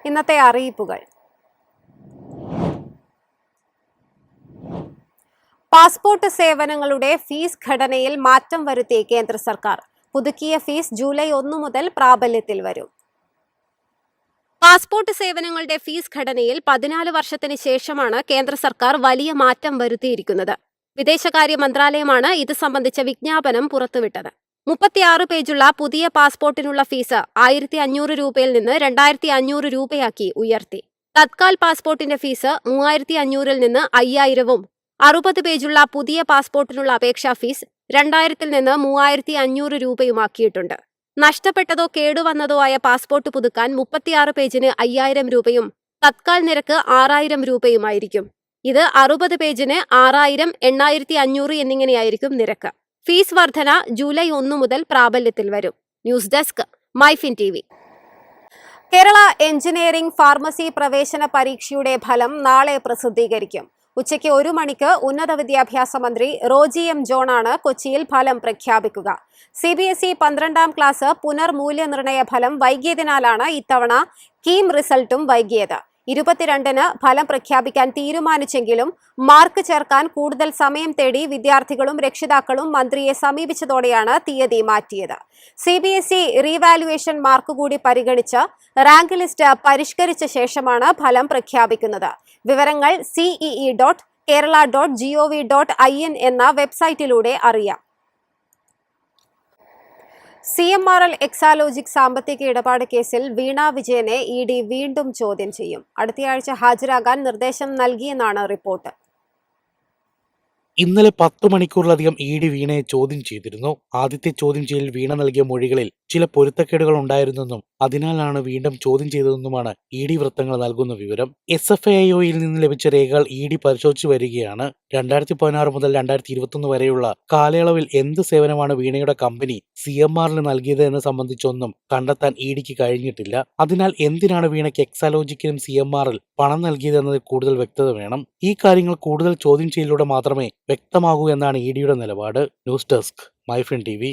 ഇന്നത്തെ അറിയിപ്പുകൾ. പാസ്പോർട്ട് സേവനങ്ങളുടെ ഫീസ് ഘടനയിൽ മാറ്റം വരുത്തി കേന്ദ്ര സർക്കാർ. പുതുക്കിയ ഫീസ് ജൂലൈ 1 മുതൽ പ്രാബല്യത്തിൽ വരും. പാസ്പോർട്ട് സേവനങ്ങളുടെ ഫീസ് ഘടനയിൽ 14 വർഷത്തിന് ശേഷമാണ് കേന്ദ്ര സർക്കാർ വലിയ മാറ്റം വരുത്തിയിരിക്കുന്നത്. വിദേശകാര്യ മന്ത്രാലയമാണ് ഇത് സംബന്ധിച്ച വിജ്ഞാപനം പുറത്തുവിട്ടത്. 36 പേജുള്ള പുതിയ പാസ്പോർട്ടിനുള്ള ഫീസ് 1500 രൂപയിൽ നിന്ന് 2500 രൂപയാക്കി ഉയർത്തി. തത്കാൽ പാസ്പോർട്ടിന്റെ ഫീസ് 3500-ൽ നിന്ന് 5000-ഉം 60 പേജുള്ള പുതിയ പാസ്പോർട്ടിനുള്ള അപേക്ഷാ ഫീസ് 2000-ൽ നിന്ന് 3500 രൂപയുമാക്കിയിട്ടുണ്ട്. നഷ്ടപ്പെട്ടതോ കേടുവന്നതോ ആയ പാസ്പോർട്ട് പുതുക്കാൻ 36 പേജിന് 5000 രൂപയും തത്കാൽ നിരക്ക് 6000 രൂപയുമായിരിക്കും. ഇത് 60 പേജിന് 6000, 8500 എന്നിങ്ങനെയായിരിക്കും നിരക്ക്. ഫീസ് വർധന ജൂലൈ 1 മുതൽ പ്രാബല്യത്തിൽ വരും. News desk, MyFin TV. Kerala engineering pharmacy പ്രവേശന പരീക്ഷയുടെ ഫലം നാളെ പ്രസിദ്ധീകരിക്കും. ഉച്ചയ്ക്ക് 1 മണിക്ക് ഉന്നത വിദ്യാഭ്യാസ മന്ത്രി റോജി എം ജോണാണ് കൊച്ചിയിൽ ഫലം പ്രഖ്യാപിക്കുക. CBSE 12ാം ക്ലാസ് പുനർമൂല്യനിർണയ ഫലം വൈകിയതിനാലാണ് ഇത്തവണ കീം റിസൾട്ടും വൈകിയത്. 22-ന് ഫലം പ്രഖ്യാപിക്കാൻ തീരുമാനിച്ചെങ്കിലും മാർക്ക് ചേർക്കാൻ കൂടുതൽ സമയം തേടി വിദ്യാർത്ഥികളും രക്ഷിതാക്കളും മന്ത്രിയെ സമീപിച്ചതോടെയാണ് തീയതി മാറ്റിയത്. CBSE റീവാലുവേഷൻ മാർക്ക് കൂടി പരിഗണിച്ച് റാങ്ക് ലിസ്റ്റ് പരിഷ്കരിച്ച ശേഷമാണ് ഫലം പ്രഖ്യാപിക്കുന്നത്. വിവരങ്ങൾ cee.kerala.gov.in എന്ന വെബ്സൈറ്റിലൂടെ അറിയാം. CMRL എക്സാലോജിക് സാമ്പത്തിക ഇടപാട് കേസിൽ വീണ വിജയനെ ED വീണ്ടും ചോദ്യം ചെയ്യും. അടുത്തയാഴ്ച ഹാജരാകാൻ നിർദ്ദേശം നൽകിയെന്നാണ് റിപ്പോർട്ട്. ഇന്നലെ 10 മണിക്കൂറിലധികം ED വീണയെ ചോദ്യം ചെയ്തിരുന്നു. ആദ്യത്തെ ചോദ്യം ചെയ്യലിൽ വീണ നൽകിയ മൊഴികളിൽ ചില പൊരുത്തക്കേടുകൾ ഉണ്ടായിരുന്നെന്നും അതിനാലാണ് വീണ്ടും ചോദ്യം ചെയ്തതെന്നുമാണ് ED വൃത്തങ്ങൾ നൽകുന്ന വിവരം. SFIOയിൽ നിന്ന് ലഭിച്ച രേഖകൾ ED പരിശോധിച്ചു വരികയാണ്. 2016 മുതൽ 2021 വരെയുള്ള കാലയളവിൽ എന്ത് സേവനമാണ് വീണയുടെ കമ്പനി CMRL നൽകിയത് എന്ന് സംബന്ധിച്ചൊന്നും കണ്ടെത്താൻ EDക്ക് കഴിഞ്ഞിട്ടില്ല. അതിനാൽ എന്തിനാണ് വീണയ്ക്ക് എക്സാലോജിക്കിനും CMRL പണം നൽകിയതെന്നതിൽ കൂടുതൽ വ്യക്തത വേണം. ഈ കാര്യങ്ങൾ കൂടുതൽ ചോദ്യം ചെയ്യലിലൂടെ മാത്രമേ വ്യക്തമാകൂ എന്നാണ് EDയുടെ നിലപാട്. News desk, MyFin TV.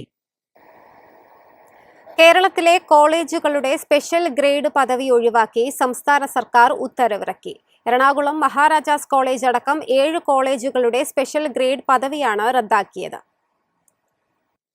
കേരളത്തിലെ കോളേജുകളുടെ സ്പെഷ്യൽ ഗ്രേഡ് പദവി ഒഴിവാക്കി സംസ്ഥാന സർക്കാർ ഉത്തരവിറക്കി. എറണാകുളം മഹാരാജാസ് കോളേജ് അടക്കം 7 കോളേജുകളുടെ സ്പെഷ്യൽ ഗ്രേഡ് പദവിയാണ് റദ്ദാക്കിയത്.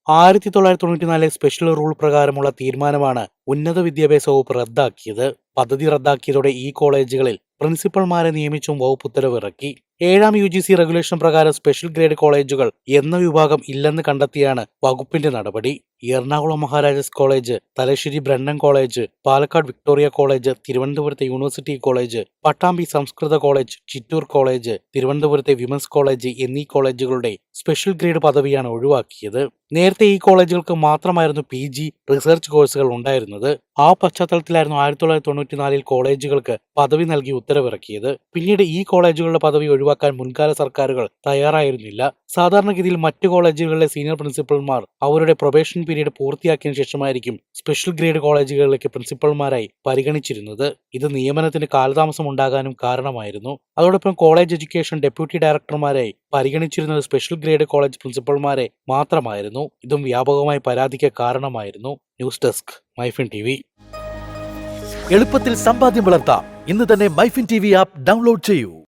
1994 സ്പെഷ്യൽ റൂൾ പ്രകാരമുള്ള തീരുമാനമാണ് ഉന്നത വിദ്യാഭ്യാസ വകുപ്പ് റദ്ദാക്കിയത്. പദ്ധതി റദ്ദാക്കിയതോടെ ഈ കോളേജുകളിൽ പ്രിൻസിപ്പൽമാരെ നിയമിച്ചും വകുപ്പ് ഉത്തരവിറക്കി. 7ാം UGC റെഗുലേഷൻ പ്രകാരം സ്പെഷ്യൽ ഗ്രേഡ് കോളേജുകൾ എന്ന വിഭാഗം ഇല്ലെന്ന് കണ്ടെത്തിയാണ് വകുപ്പിന്റെ നടപടി. Ernakulam Maharajas college, Thalassery Brennen college, Palakkad Victoria college, തിരുവനന്തപുരത്തെ university college, Pattambi Sanskrit college, Chittur college, തിരുവനന്തപുരത്തെ വിമൻസ് കോളേജ് എന്നീ കോളേജുകളുടെ സ്പെഷ്യൽ ഗ്രേഡ് പദവിയാണ് ഒഴിവാക്കിയത്. നേരത്തെ ഈ കോളേജുകൾക്ക് മാത്രമായിരുന്നു PG റിസർച്ച് കോഴ്സുകൾ ഉണ്ടായിരുന്നത്. ആ പശ്ചാത്തലത്തിലായിരുന്നു 1994 കോളേജുകൾക്ക് പദവി നൽകി ഉത്തരവിറക്കിയത്. പിന്നീട് ഈ കോളേജുകളുടെ പദവി ഒഴിവാക്കാൻ മുൻകാല സർക്കാരുകൾ തയ്യാറായിരുന്നില്ല. സാധാരണഗതിയിൽ മറ്റു കോളേജുകളിലെ സീനിയർ പ്രിൻസിപ്പൽമാർ അവരുടെ പ്രൊബേഷൻ പീരീഡ് പൂർത്തിയാക്കിയതിനു ശേഷമായിരിക്കും സ്പെഷ്യൽ ഗ്രേഡ് കോളേജുകളിലേക്ക് പ്രിൻസിപ്പൽമാരായി പരിഗണിച്ചിരുന്നത്. ഇത് നിയമനത്തിന് കാലതാമസം ഉണ്ടാകാനും കാരണമായിരുന്നു. അതോടൊപ്പം കോളേജ് എഡ്യൂക്കേഷൻ ഡെപ്യൂട്ടി ഡയറക്ടർമാരായി പരിഗണിച്ചിരുന്നത് സ്പെഷ്യൽ ഗ്രേഡ് കോളേജ് പ്രിൻസിപ്പൽമാരെ മാത്രമായിരുന്നു. ഇതും വ്യാപകമായി പരാതിക്ക് കാരണമായിരുന്നു. News desk, MyFin TV. എളുപ്പത്തിൽ സമ്പാദ്യം വളർത്താം. ഇന്ന് തന്നെ മൈഫിൻ TV ആപ്പ് ഡൗൺലോഡ് ചെയ്യൂ.